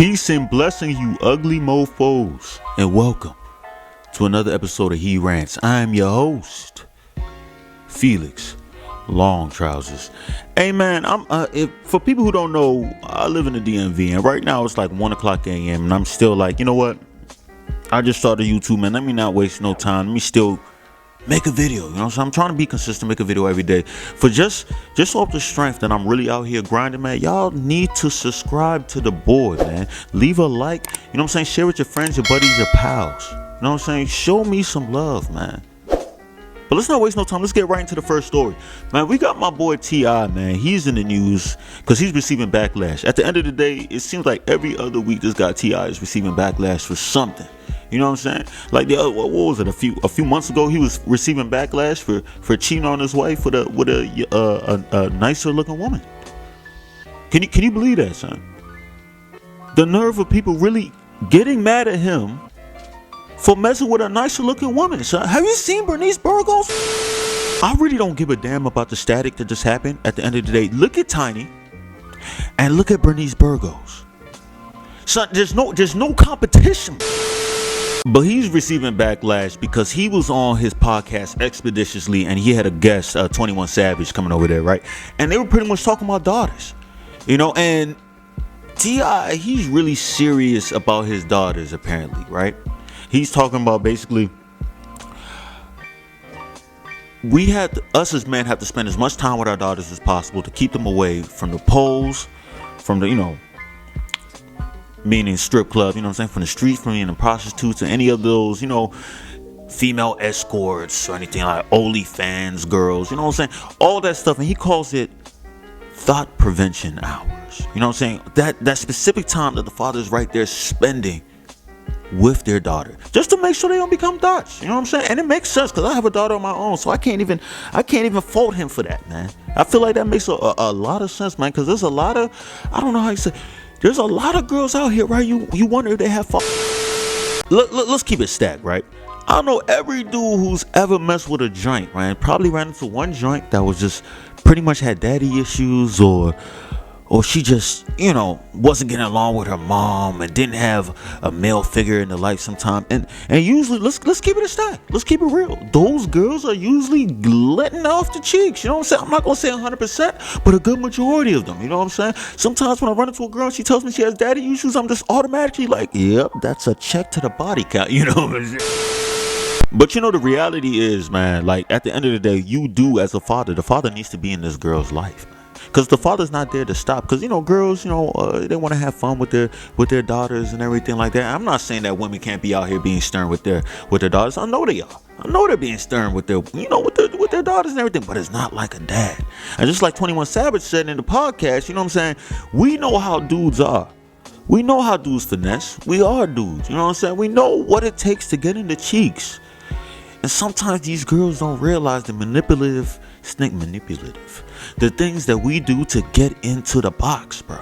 Peace and blessing, you ugly mofos, and welcome to another episode of He Rants. I am your host, Felix Long Trousers. Hey man, for people who don't know, I live in the DMV, and right now it's like 1 o'clock a.m. and I'm still like, you know what? I just started YouTube, man. Let me not waste no time. Let me still make a video, you know. So I'm trying to be consistent, make a video every day. For just off the strength that I'm really out here grinding, man. Y'all need to subscribe to the board, man. Leave a like, you know what I'm saying? Share with your friends, your buddies, your pals. You know what I'm saying? Show me some love, man. But let's not waste no time. Let's get right into the first story. Man, we got my boy T.I., man. He's in the news because he's receiving backlash. At the end of the day, it seems like every other week this guy T.I. is receiving backlash for something. You know what I'm saying? Like what was it? A few months ago, he was receiving backlash for cheating on his wife with a nicer looking woman. Can you believe that, son? The nerve of people really getting mad at him for messing with a nicer looking woman, son. Have you seen Bernice Burgos? I really don't give a damn about the static that just happened. At the end of the day, look at Tiny and look at Bernice Burgos. Son, there's no competition. But he's receiving backlash because he was on his podcast Expeditiously and he had a guest, 21 Savage, coming over there, right? And they were pretty much talking about daughters, you know. And T.I., he's really serious about his daughters, apparently, right? He's talking about basically us as men have to spend as much time with our daughters as possible to keep them away from the poles, from the, you know, meaning strip club, you know what I'm saying, from the streets, from being prostitutes, and any of those, you know, female escorts or anything like OnlyFans girls, you know what I'm saying, all that stuff. And he calls it thought prevention hours. You know what I'm saying? That specific time that the father is right there spending with their daughter, just to make sure they don't become thoughts. You know what I'm saying? And it makes sense because I have a daughter of my own, so I can't even fault him for that, man. I feel like that makes a lot of sense, man, because there's a lot of, I don't know how you say, there's a lot of girls out here, right? You wonder if they have fun. Let's keep it stacked, right? I know every dude who's ever messed with a joint, right, probably ran into one joint that was just pretty much had daddy issues, or she just, you know, wasn't getting along with her mom and didn't have a male figure in the life sometime. And usually, let's keep it a stack. Let's keep it real. Those girls are usually letting off the cheeks. You know what I'm saying? I'm not going to say 100%, but a good majority of them. You know what I'm saying? Sometimes when I run into a girl and she tells me she has daddy issues, I'm just automatically like, yep, that's a check to the body count. You know what I'm saying? But you know, the reality is, man, like at the end of the day, you do as a father, the father needs to be in this girl's life, man. Because the father's not there to stop. Because, you know, girls, you know, they want to have fun with their daughters and everything like that. I'm not saying that women can't be out here being stern with their daughters. I know they are. I know they're being stern with their daughters and everything. But it's not like a dad. And just like 21 Savage said in the podcast, you know what I'm saying? We know how dudes are. We know how dudes finesse. We are dudes. You know what I'm saying? We know what it takes to get in the cheeks. And sometimes these girls don't realize the manipulative, the things that we do to get into the box, bro.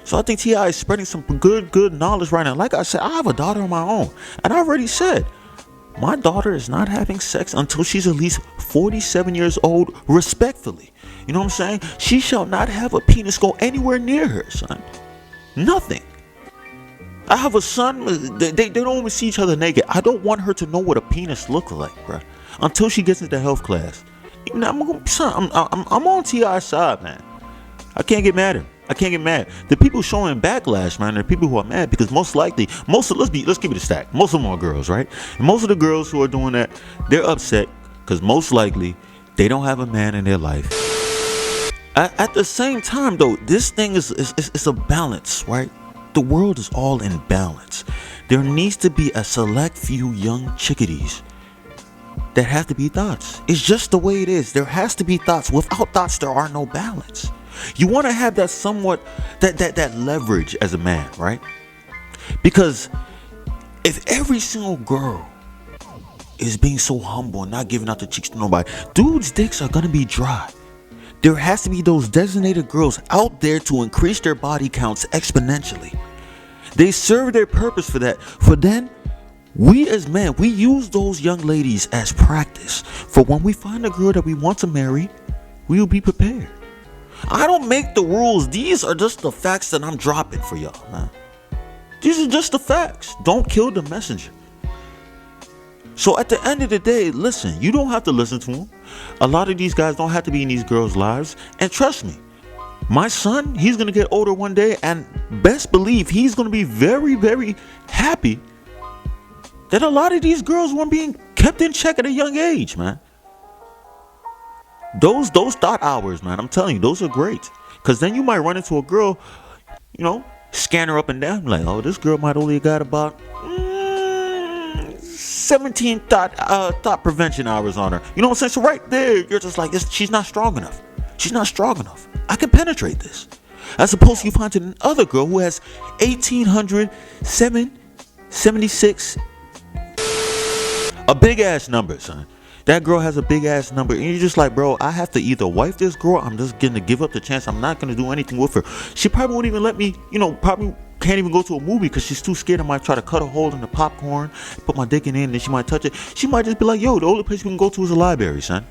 So I think T.I. is spreading some good knowledge right now. Like I said, I have a daughter of my own. And I already said, my daughter is not having sex until she's at least 47 years old, respectfully. You know what I'm saying? She shall not have a penis go anywhere near her, son. Nothing. I have a son, they don't even see each other naked. I don't want her to know what a penis looks like, bro, until she gets into health class. I'm on T.I.'s side, man. I can't get mad at him. I can't get mad. The people showing backlash, man, are people who are mad because let's keep it a stack. Most of them are girls, right? And most of the girls who are doing that, they're upset because most likely they don't have a man in their life. At the same time, though, this thing is a balance, right? The world is all in balance. There needs to be a select few young chickadees that have to be thoughts. It's just the way it is. There has to be thoughts. Without thoughts, there are no balance. You want to have that somewhat that leverage as a man, right? Because if every single girl is being so humble and not giving out the cheeks to nobody, dudes' dicks are gonna be dry. There has to be those designated girls out there to increase their body counts exponentially. They serve their purpose for that. For then, we as men, we use those young ladies as practice for when we find a girl that we want to marry, we will be prepared. I don't make the rules. These are just the facts that I'm dropping for y'all, man. These are just the facts. Don't kill the messenger. So at the end of the day, listen, you don't have to listen to them. A lot of these guys don't have to be in these girls' lives. And trust me, my son, he's going to get older one day, and best believe he's going to be very, very happy that a lot of these girls weren't being kept in check at a young age, man. Those thought hours, man, I'm telling you, those are great. Because then you might run into a girl, scan her up and down, like, oh, this girl might only got about 17 thought prevention hours on her. You know what I'm saying? So right there, you're just like, she's not strong enough. She's not strong enough. I can penetrate this. As opposed to you find another girl who has 1,876, a big ass number, son. That girl has a big ass number, and you're just like, bro, I have to either wife this girl, I'm just gonna give up the chance. I'm not gonna do anything with her. She probably won't even let me, probably can't even go to a movie because she's too scared. I might try to cut a hole in the popcorn, put my dick in it, and then she might touch it. She might just be like, yo, the only place we can go to is a library, son.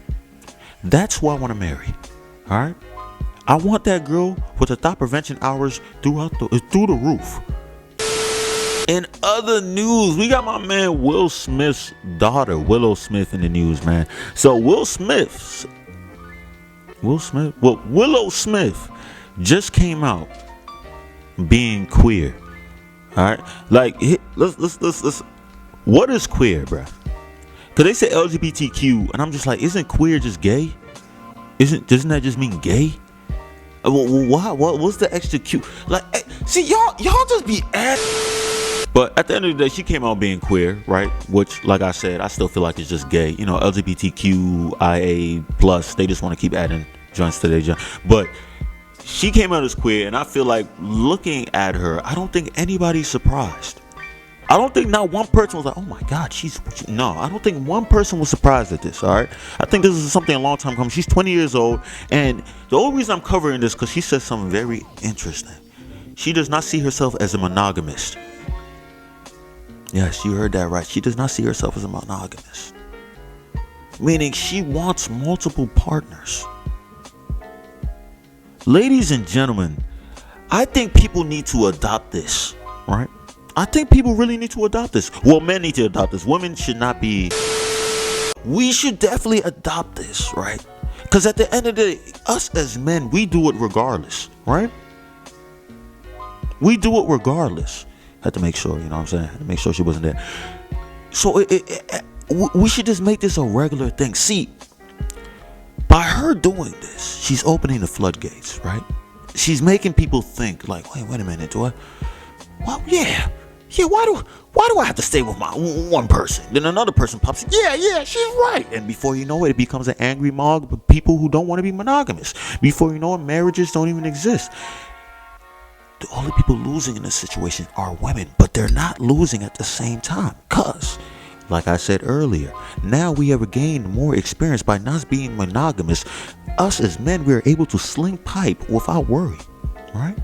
That's who I want to marry. All right? I want that girl with the thought prevention hours through the roof. In other news, we got my man Will Smith's daughter, Willow Smith, in the news, man. So Willow Smith just came out being queer. All right, like let's. What is queer, bro? Cause they say LGBTQ, and I'm just like, isn't queer just gay? Doesn't that just mean gay? What's the extra Q? Like, see, y'all just be But at the end of the day, she came out being queer, right? Which, like I said, I still feel like it's just gay. LGBTQIA plus. They just want to keep adding joints to their joint. But she came out as queer, and I feel like looking at her, I don't think anybody's surprised. I don't think not one person was like, oh my God, no, I don't think one person was surprised at this, all right? I think this is something a long time coming. She's 20 years old, and the only reason I'm covering this because she said something very interesting. She does not see herself as a monogamist. Yes, you heard that right. She does not see herself as a monogamist. Meaning she wants multiple partners. Ladies and gentlemen, I think people need to adopt this, right? I think people really need to adopt this. Well, men need to adopt this. Women should not be. We should definitely adopt this, right? Because at the end of the day, us as men, we do it regardless, right? We do it regardless. Had to make sure, you know what I'm saying? Had to make sure she wasn't there. So we should just make this a regular thing. See, by her doing this, she's opening the floodgates, right? She's making people think like, wait a minute, do I? Well, yeah, why do I have to stay with my one person? Then another person pops in, yeah, she's right. And before you know it, it becomes an angry mob of people who don't want to be monogamous. Before you know it, marriages don't even exist. The only people losing in this situation are women, but they're not losing at the same time. Because, like I said earlier, now we have gained more experience by not being monogamous. Us as men, we're able to sling pipe without worry, right?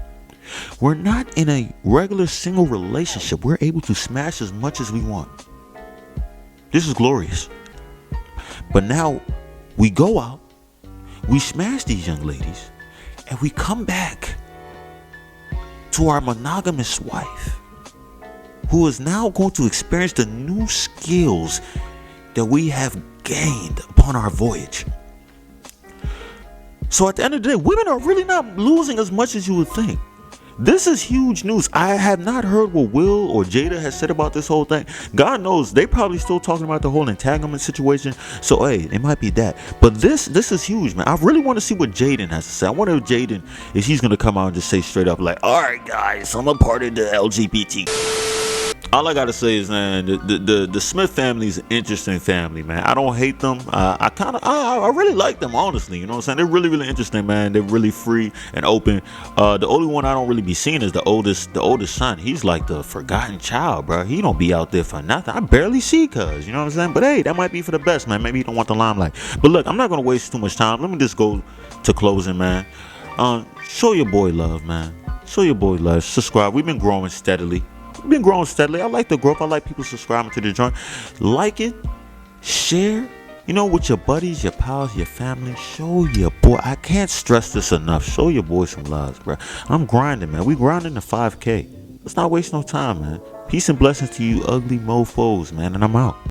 We're not in a regular single relationship. We're able to smash as much as we want. This is glorious. But now we go out, we smash these young ladies, and we come back to our monogamous wife, who is now going to experience the new skills that we have gained upon our voyage. So at the end of the day, women are really not losing as much as you would think. This is huge news. I have not heard what Will or Jada has said about this whole thing. God knows they probably still talking about the whole entanglement situation. So hey, it might be that. But this is huge, man. I really want to see what Jaden has to say. I wonder if Jaden, if he's gonna come out and just say straight up like, all right guys, I'm a part of the LGBT. All I gotta say is, man, the Smith family is an interesting family, man. I don't hate them. I really like them, honestly. You know what I'm saying? They're really, really interesting, man. They're really free and open. The only one I don't really be seeing is the oldest son. He's like the forgotten child, bro. He don't be out there for nothing. I barely see cuz, you know what I'm saying? But hey, that might be for the best, man. Maybe he don't want the limelight. But look, I'm not gonna waste too much time. Let me just go to closing, man. Show your boy love, man. Show your boy love. Subscribe. We've been growing steadily. Been growing steadily. I like the growth. I like people subscribing to the joint. Like it, share, You know, with your buddies, your pals, your family, show your boy. I can't stress this enough. Show your boy some love, bro. I'm grinding, man. We grinding the 5K. Let's not waste no time, man. Peace and blessings to you ugly mofos, man. And I'm out.